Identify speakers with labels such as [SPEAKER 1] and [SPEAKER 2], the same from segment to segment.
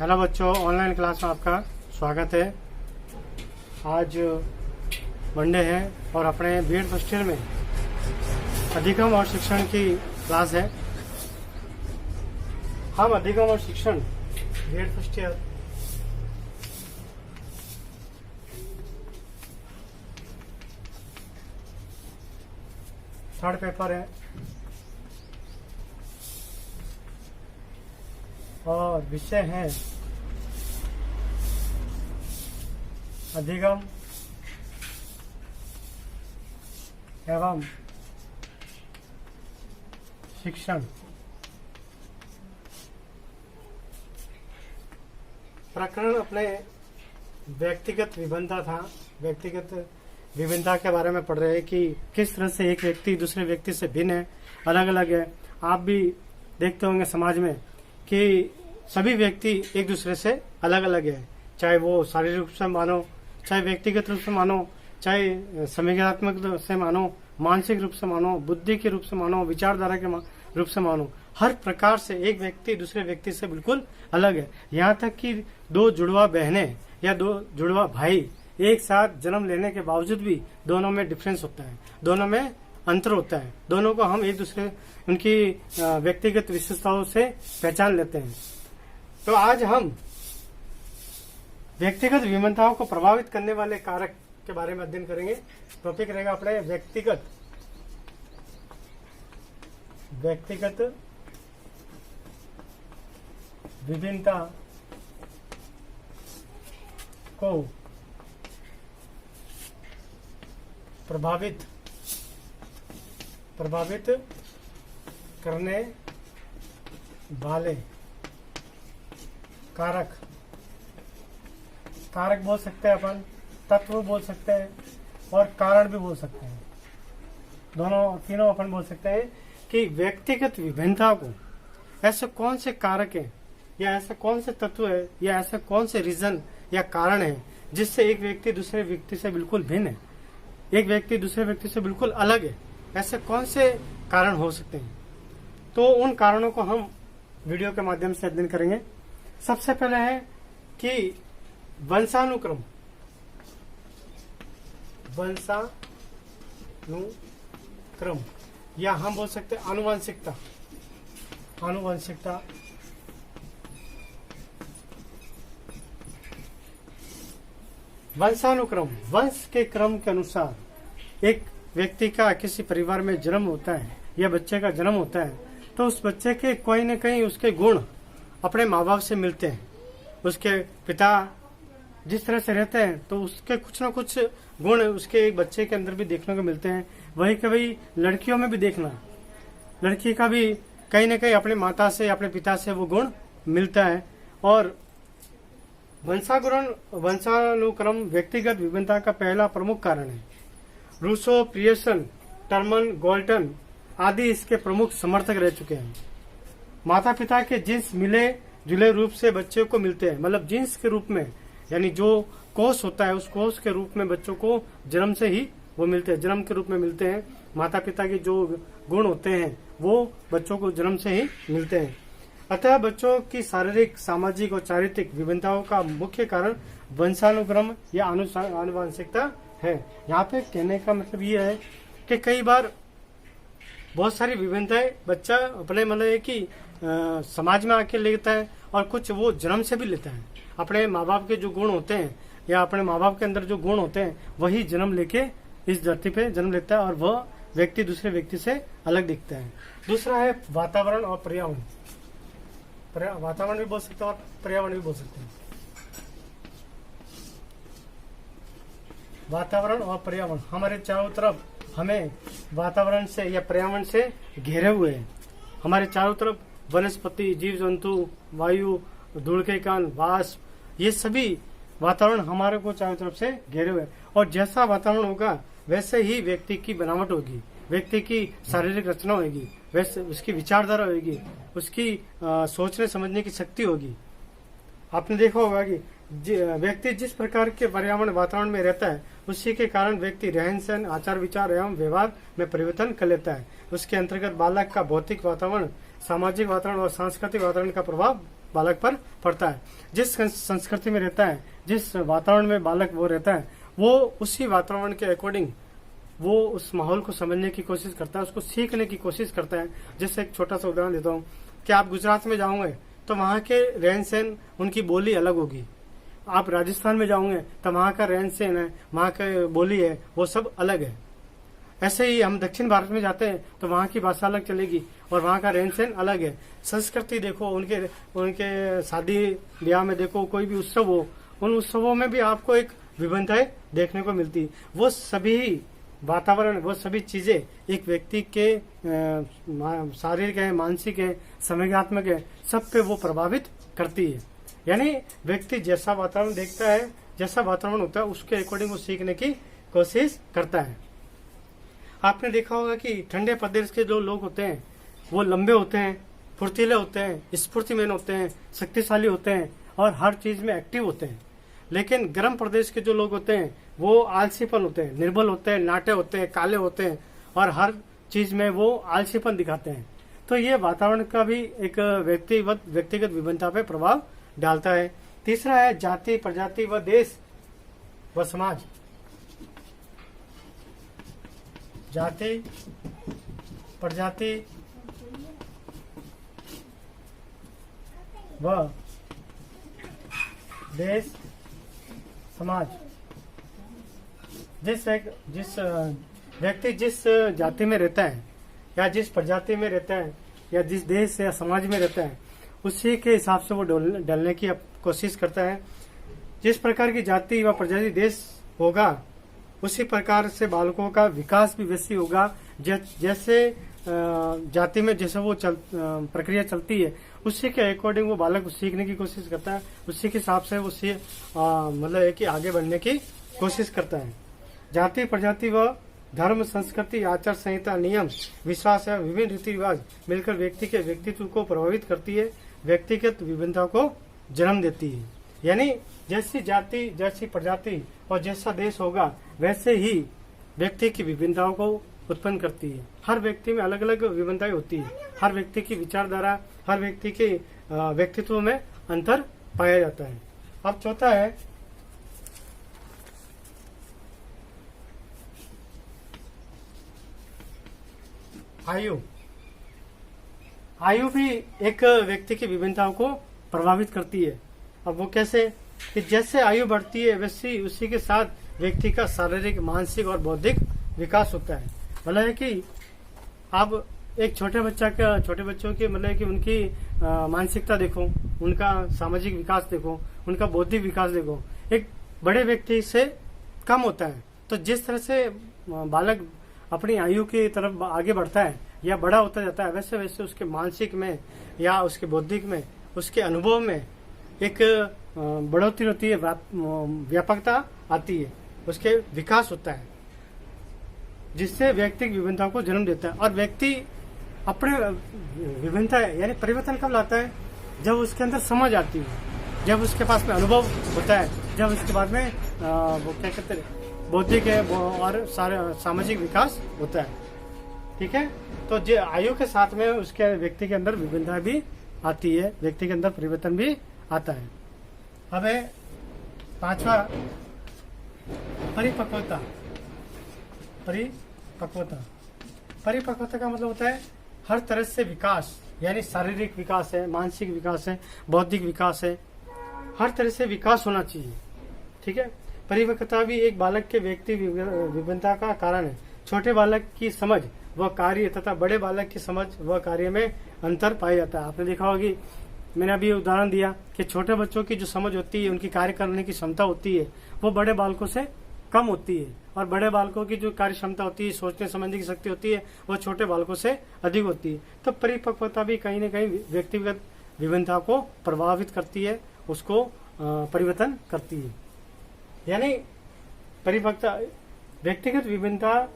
[SPEAKER 1] Hello बच्चों, online class में आपका स्वागत है। आज मंडे है और अपने बीएड फर्स्ट ईयर में अधिगम और शिक्षण की क्लास है। हम अधिगम और शिक्षण BEd first year third paper है और विषय है अधिगम एवं शिक्षण। प्रकरण अपने व्यक्तिगत विभिन्नता था। व्यक्तिगत विभिन्नता के बारे में पढ़ रहे हैं कि किस तरह से एक व्यक्ति दूसरे व्यक्ति से भिन्न है, अलग अलग है। आप भी देखते होंगे समाज में कि सभी व्यक्ति एक दूसरे से अलग अलग है, चाहे वो शारीरिक रूप से मानो, चाहे व्यक्तिगत रूप से मानो, चाहे संवेदनात्मक से मानो, मानसिक रूप से मानो, बुद्धि के रूप से मानो, विचारधारा के रूप से मानो। हर प्रकार से एक व्यक्ति दूसरे व्यक्ति से बिल्कुल अलग है। यहाँ तक कि दो जुड़वा बहनें या दो जुड़वा भाई एक साथ जन्म लेने के बावजूद भी दोनों में डिफरेंस होता है, दोनों में अंतर होता है। दोनों को हम एक दूसरे उनकी व्यक्तिगत विशेषताओं से पहचान लेते हैं। तो आज हम व्यक्तिगत विभिन्नताओं को प्रभावित करने वाले कारक के बारे में अध्ययन करेंगे। टॉपिक रहेगा अपने व्यक्तिगत विभिन्नता को प्रभावित करने वाले कारक बोल सकते हैं अपन, तत्व बोल सकते हैं और कारण भी बोल सकते हैं। तीनों अपन बोल सकते हैं कि व्यक्तिगत विभिन्नता को ऐसे कौन से कारक है या ऐसा कौन से तत्व है या ऐसा कौन से रीजन या कारण है जिससे एक व्यक्ति दूसरे व्यक्ति से बिल्कुल भिन्न है, एक व्यक्ति दूसरे व्यक्ति से बिल्कुल अलग है। ऐसे कौन से कारण हो सकते हैं? तो उन कारणों को हम वीडियो के माध्यम से अध्ययन करेंगे। सबसे पहले है कि वंशानुक्रम या हम बोल सकते हैं आनुवंशिकता। वंशानुक्रम, वंश के क्रम के अनुसार एक व्यक्ति का किसी परिवार में जन्म होता है या बच्चे का जन्म होता है तो उस बच्चे के कोई न कहीं उसके गुण अपने माँ बाप से मिलते हैं। उसके पिता जिस तरह से रहते हैं तो उसके कुछ न कुछ गुण उसके एक बच्चे के अंदर भी देखने को मिलते हैं। वही कभी लड़कियों में भी देखना, लड़की का भी कहीं न कहीं अपने माता से अपने पिता से वो गुण मिलता है। और वंशानुक्रम व्यक्तिगत विभिन्नता का पहला प्रमुख कारण है। रूसो, पियर्सन, टर्मन, गोल्टन आदि इसके प्रमुख समर्थक रह चुके हैं। माता पिता के जीन्स मिले जुले रूप से बच्चे को मिलते हैं, मतलब जीन्स के रूप में, यानी जो कोष होता है उस कोष के रूप में बच्चों को जन्म से ही वो मिलते हैं, जन्म के रूप में मिलते हैं। माता पिता के जो गुण होते हैं वो बच्चों को जन्म से ही मिलते हैं। अतः बच्चों की शारीरिक, सामाजिक और चारित्रिक विभिन्नताओं का मुख्य कारण वंशानुक्रम या आनुवंशिकता है। यहाँ पे कहने का मतलब ये है कि कई बार बहुत सारी विभिन्नताएं बच्चा अपने मतलब कि समाज में आके लेता है और कुछ वो जन्म से भी लेता है। अपने माँ बाप के जो गुण होते हैं या अपने माँ बाप के अंदर जो गुण होते हैं वही जन्म लेके इस धरती पे जन्म लेता है और वह व्यक्ति दूसरे व्यक्ति से अलग दिखता है। दूसरा है वातावरण और पर्यावरण। वातावरण भी बोल सकते हैं और पर्यावरण भी बोल सकते हैं। वातावरण और पर्यावरण हमारे चारों तरफ हमें वातावरण से या पर्यावरण से घेरे हुए हैं। हमारे चारों तरफ वनस्पति, जीव जंतु, वायु, धूल के कण, वाष्प, ये सभी वातावरण हमारे को चारों तरफ से घेरे हुए हैं। और जैसा वातावरण होगा वैसे ही व्यक्ति की बनावट होगी, व्यक्ति की शारीरिक रचना होगी, वैसे उसकी विचारधारा होगी, उसकी सोचने समझने की शक्ति होगी। आपने देखा होगा कि व्यक्ति जिस प्रकार के पर्यावरण वातावरण में रहता है उसी के कारण व्यक्ति रहन सहन, आचार विचार एवं व्यवहार में परिवर्तन कर लेता है। उसके अंतर्गत बालक का भौतिक वातावरण, सामाजिक वातावरण और सांस्कृतिक वातावरण का प्रभाव बालक पर पड़ता है। जिस संस्कृति में रहता है, जिस वातावरण में बालक वो रहता है, वो उसी वातावरण के अकॉर्डिंग वो उस माहौल को समझने की कोशिश करता है, उसको सीखने की कोशिश करता है। जैसे एक छोटा सा उदाहरण देता हूँ कि आप गुजरात में जाओगे तो वहाँ के रहन सहन, उनकी बोली अलग होगी। आप राजस्थान में जाओगे तो वहाँ का रहन सहन है, वहाँ का बोली है, वो सब अलग है। ऐसे ही हम दक्षिण भारत में जाते हैं तो वहाँ की भाषा अलग चलेगी और वहाँ का रहन सहन अलग है। संस्कृति देखो, उनके शादी ब्याह में देखो, कोई भी उत्सव हो, उन उत्सवों में भी आपको एक विभिन्नताएं देखने को मिलती। वो सभी वातावरण, वो सभी चीजें एक व्यक्ति के शारीरिक है, मानसिक है, संवेगात्मक है, सब पे वो प्रभावित करती है। यानी व्यक्ति जैसा वातावरण देखता है, जैसा वातावरण होता है, उसके अकॉर्डिंग वो सीखने की कोशिश करता है। आपने देखा होगा कि ठंडे प्रदेश के जो लोग होते हैं वो लंबे होते हैं, फुर्तीले होते हैं, स्फूर्तिमान होते हैं, शक्तिशाली होते हैं और हर चीज में एक्टिव होते हैं। लेकिन गर्म प्रदेश के जो लोग होते हैं वो आलसीपन होते हैं, निर्बल होते हैं, नाटे होते हैं, काले होते हैं और हर चीज में वो आलसीपन दिखाते हैं। तो ये वातावरण का भी एक व्यक्तिगत विभिन्नता पे प्रभाव डालता है। तीसरा है जाति, प्रजाति व देश व समाज। जाति, प्रजाति व देश, समाज। जिस व्यक्ति जिस जाति में रहता है या जिस प्रजाति में रहता है या जिस देश या समाज में रहता है, उसी के हिसाब से वो ढलने की कोशिश करता है। जिस प्रकार की जाति व प्रजाति देश होगा, उसी प्रकार से बालकों का विकास भी वैसी होगा। जैसे जाति में जैसे वो प्रक्रिया चलती है, उसी के अकॉर्डिंग वो बालक सीखने की कोशिश करता है, उसी के हिसाब से वो मतलब है कि आगे बढ़ने की कोशिश करता है। जाति, प्रजाति व धर्म, संस्कृति, आचार संहिता, नियम, विश्वास या विभिन्न रीति रिवाज मिलकर व्यक्ति के व्यक्तित्व को प्रभावित करती है, व्यक्तिगत विभिन्नता को जन्म देती है। यानी जैसी जाति, जैसी प्रजाति और जैसा देश होगा, वैसे ही व्यक्ति की विभिन्नताओं को उत्पन्न करती है। हर व्यक्ति में अलग अलग विभिन्नताएं होती है, हर व्यक्ति की विचारधारा, हर व्यक्ति के व्यक्तित्व में अंतर पाया जाता है। अब चौथा है आयु। आयु भी एक व्यक्ति की विभिन्नताओं को प्रभावित करती है। अब वो कैसे कि जैसे आयु बढ़ती है वैसे उसी के साथ व्यक्ति का शारीरिक, मानसिक और बौद्धिक विकास होता है। मतलब है कि आप एक छोटे बच्चों की मतलब कि उनकी मानसिकता देखो, उनका सामाजिक विकास देखो, उनका बौद्धिक विकास देखो, एक बड़े व्यक्ति से कम होता है। तो जिस तरह से बालक अपनी आयु की तरफ आगे बढ़ता है या बड़ा होता जाता है, वैसे वैसे उसके मानसिक में या उसके बौद्धिक में, उसके अनुभव में एक बढ़ोतरी होती है, व्यापकता आती है, उसके विकास होता है, जिससे व्यक्ति की विभिन्नताओं को जन्म देता है। और व्यक्ति अपने विभिन्नता यानी परिवर्तन कब लाता है? जब उसके अंदर समझ आती है, जब उसके पास में अनुभव होता है, जब उसके बाद में वो क्या कहते हैं, बौद्धिक है और सामाजिक विकास होता है। ठीक है, तो जो आयु के साथ में उसके व्यक्ति के अंदर विभिन्नता भी आती है, व्यक्ति के अंदर परिवर्तन भी आता है। अब है पांचवा परिपक्वता। परिपक्वता का मतलब होता है हर तरह से विकास, यानी शारीरिक विकास है, मानसिक विकास है, बौद्धिक विकास है, हर तरह से विकास होना चाहिए। ठीक है, परिपक्वता भी एक बालक के व्यक्ति विभिन्नता का कारण है। छोटे बालक की समझ व कार्य तथा बड़े बालक की समझ व कार्य में अंतर पाया जाता है। आपने देखा होगी, मैंने अभी उदाहरण दिया कि छोटे बच्चों की जो समझ होती है, उनकी कार्य करने की क्षमता होती है, वो बड़े बालकों से कम होती है, और बड़े बालकों की जो कार्य क्षमता होती है, सोचने समझने की शक्ति होती है, वो छोटे बालकों से अधिक होती है। तो परिपक्वता भी कहीं न कहीं व्यक्तिगत विभिन्नता को प्रभावित करती है, उसको परिवर्तन करती है। यानी परिपक्वता, व्यक्तिगत विभिन्नता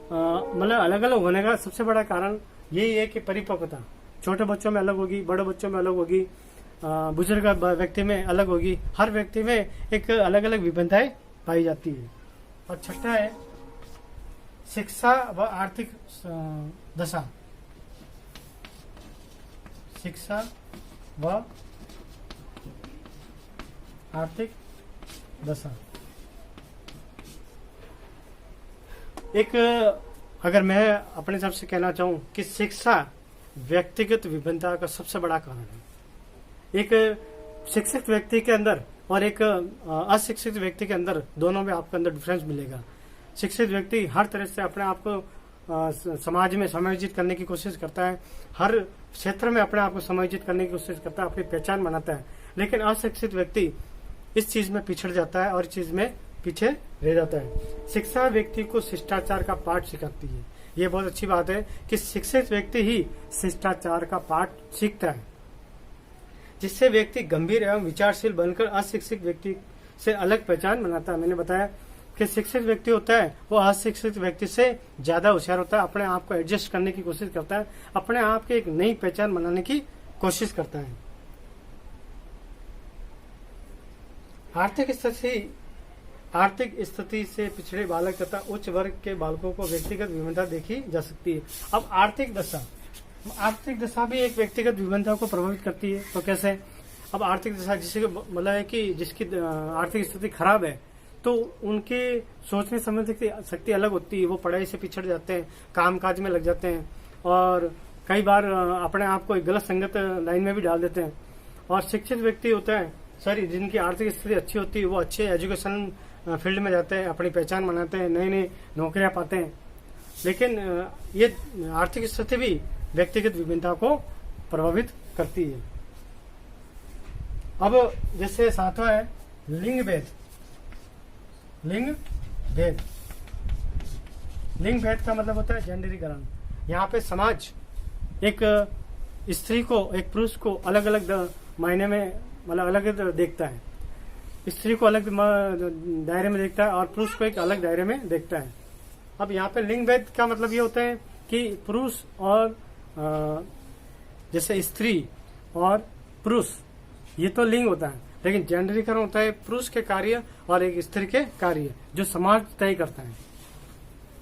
[SPEAKER 1] मतलब अलग अलग होने का सबसे बड़ा कारण यही है कि परिपक्वता छोटे बच्चों में अलग होगी, बड़े बच्चों में अलग होगी, बुजुर्ग व्यक्ति में अलग होगी, हर व्यक्ति में एक अलग अलग विभिन्नताएं पाई जाती है। और छठा है शिक्षा व आर्थिक दशा। शिक्षा व आर्थिक दशा। एक अगर मैं अपने तरफ से कहना चाहूं कि शिक्षा व्यक्तिगत विभिन्नता का सबसे बड़ा कारण है। एक शिक्षित व्यक्ति के अंदर और एक अशिक्षित व्यक्ति के अंदर, दोनों में आपको अंदर डिफरेंस मिलेगा। शिक्षित व्यक्ति हर तरह से अपने आप को समाज में समायोजित करने की कोशिश करता है, हर क्षेत्र में अपने आप को समायोजित करने की कोशिश करता है, अपनी पहचान बनाता है। लेकिन अशिक्षित व्यक्ति इस चीज में पिछड़ जाता है और इस चीज में पीछे रह जाता है। शिक्षा व्यक्ति को शिष्टाचार का पाठ सिखाती है। ये बहुत अच्छी बात है कि शिक्षित व्यक्ति ही शिष्टाचार का पाठ सीखता है, जिससे व्यक्ति गंभीर एवं विचारशील बनकर अशिक्षित व्यक्ति से अलग पहचान बनाता है। मैंने बताया कि शिक्षित व्यक्ति होता है वो अशिक्षित व्यक्ति से ज्यादा होशियार होता है, अपने आप को एडजस्ट करने की कोशिश करता है, अपने आप की एक नई पहचान बनाने की कोशिश करता है। आर्थिक स्थिति से पिछड़े बालक तथा उच्च वर्ग के बालकों को व्यक्तिगत विभिन्नता देखी जा सकती है। अब आर्थिक दशा भी एक व्यक्तिगत विभिन्नता को प्रभावित करती है। तो कैसे? अब आर्थिक दशा जिसके मतलब है कि जिसकी आर्थिक स्थिति खराब है तो उनके सोचने समझने की शक्ति अलग होती है। वो पढ़ाई से पिछड़ जाते हैं, कामकाज में लग जाते हैं और कई बार अपने आप को एक गलत संगत लाइन में भी डाल देते हैं। और शिक्षित व्यक्ति होता है जिनकी आर्थिक स्थिति अच्छी होती है, वो अच्छे एजुकेशन फील्ड में जाते हैं, अपनी पहचान बनाते हैं, नई नई नौकरियां पाते हैं। लेकिन ये आर्थिक स्थिति भी व्यक्तिगत विभिन्नता को प्रभावित करती है। अब जैसे सातवां है लिंग भेद का मतलब होता है जेंडरीकरण। यहाँ पे समाज एक स्त्री को, एक पुरुष को अलग अलग मायने में मतलब अलग देखता है। स्त्री को अलग दायरे में देखता है और पुरुष को एक अलग दायरे में देखता है। अब यहाँ पे लिंग भेद का मतलब ये होता है कि पुरुष और जैसे स्त्री और पुरुष ये तो लिंग होता है, लेकिन जेंडरीकरण होता है पुरुष के कार्य और एक स्त्री के कार्य, जो समाज तय करता है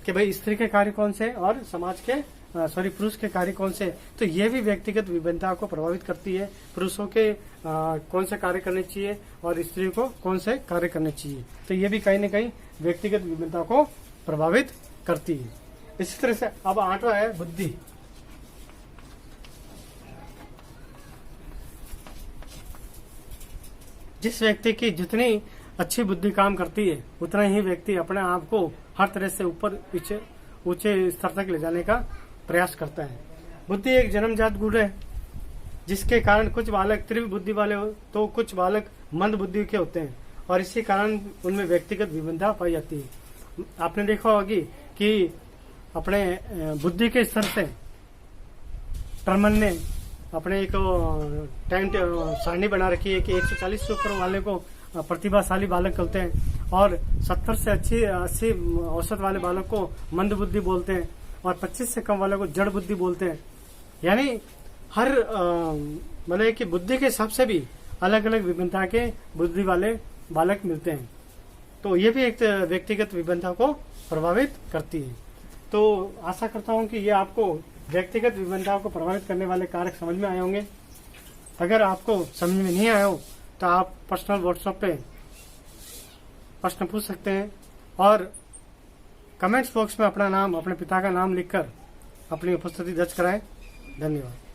[SPEAKER 1] कि भाई स्त्री के कार्य कौन से और समाज के पुरुष के कार्य कौन से। तो ये भी व्यक्तिगत विभिन्नता को प्रभावित करती है। पुरुषों के कौन से कार्य करने चाहिए और स्त्री को कौन से कार्य करने चाहिए। तो ये भी कहीं न कहीं व्यक्तिगत विभिन्नता को प्रभावित करती है। इसी तरह से अब आठवां है बुद्धि। जिस व्यक्ति की जितनी अच्छी बुद्धि काम करती है उतना ही व्यक्ति अपने आप को हर तरह से ऊपर पीछे ऊंचे स्तर तक ले जाने का प्रयास करता है। बुद्धि एक जन्मजात गुण है, जिसके कारण कुछ बालक तीव्र बुद्धि वाले हो तो कुछ बालक मंद बुद्धि के होते हैं और इसी कारण उनमें व्यक्तिगत विभिन्नता पाई जाती है। आपने देखा होगी कि अपने बुद्धि के स्तर से टर्मन ने अपने एक टाइम सारणी बना रखी है कि 140 से ऊपर वाले को प्रतिभाशाली बालक कहते हैं और 70 से 80 औसत वाले बालक को मंद बुद्धि बोलते हैं और 25 से कम वाले को जड़ बुद्धि बोलते हैं। यानी हर मतलब कि बुद्धि के हिसाब से भी अलग अलग विभिन्नता के बुद्धि वाले बालक मिलते हैं। तो ये भी एक व्यक्तिगत विभिन्नता को प्रभावित करती है। तो आशा करता हूं कि ये आपको व्यक्तिगत विभिन्नता को प्रभावित करने वाले कारक समझ में आए होंगे। अगर आपको समझ में नहीं आया हो तो आप पर्सनल व्हाट्सएप पे प्रश्न पूछ सकते हैं और कमेंट्स बॉक्स में अपना नाम, अपने पिता का नाम लिखकर अपनी उपस्थिति दर्ज कराएं। धन्यवाद।